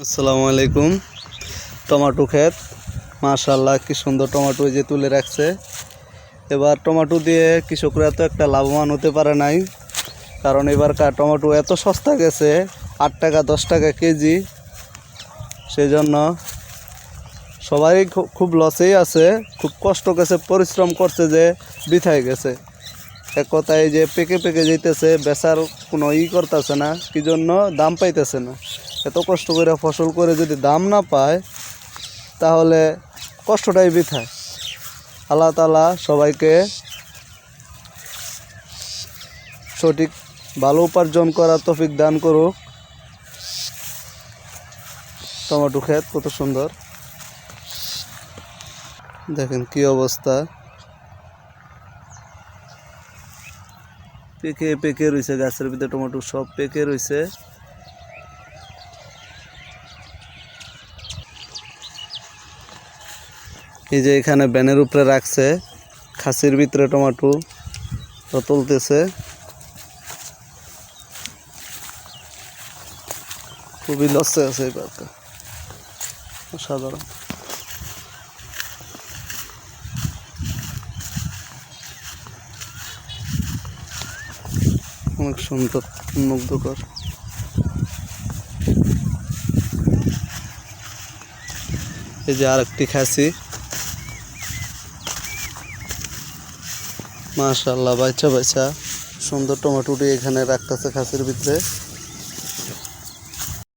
আসসালামু আলাইকুম। টমেটো ক্ষেত, মাশাআল্লাহ কি সুন্দর টমেটো যে তুলে রাখছে। এবার টমেটো দিয়ে কৃষকরা তো একটা লাভবান হতে পারে নাই, কারণ এবারকার টমেটো এত সস্তা গেছে, 8 টাকা 10 টাকা কেজি। সেই জন্য সবাই খুব লসেই আছে, খুব কষ্ট গেছে, পরিশ্রম করছে যে বৃথায় গেছে। এক কথায় যে পেকে পেকে যেতেছে, বেচার কোনো করতেছে না, কি জন্য দাম পাইতেছে না। এত কষ্ট করে ফসল করে যদি দাম না পায় তাহলে কষ্টটাই বৃথায়। আল্লাহ তাআলা সবাইকে সঠিক ভালো উপার্জন করার তৌফিক দান করুক। টমেটো ক্ষেত কত সুন্দর, দেখেন কি অবস্থা, পেকে পেকে রয়েছে গাছের ভিতরে, টমেটো সব পেকে রয়েছে। এই যে এখানে ব্যানের উপরে রাখছে, খাসির ভিতরে টমেটো তুলতেছে। খুবই লসে আছে এবার, অসাধারণ। অনেক সুন্দর, মুগ্ধকর। এই যে আরেকটি খাসি, মাশাআল্লাহ, বাচ্চা বাচ্চা সুন্দর টমেটোটি এখানে রাখতেছে খাসির ভিতরে।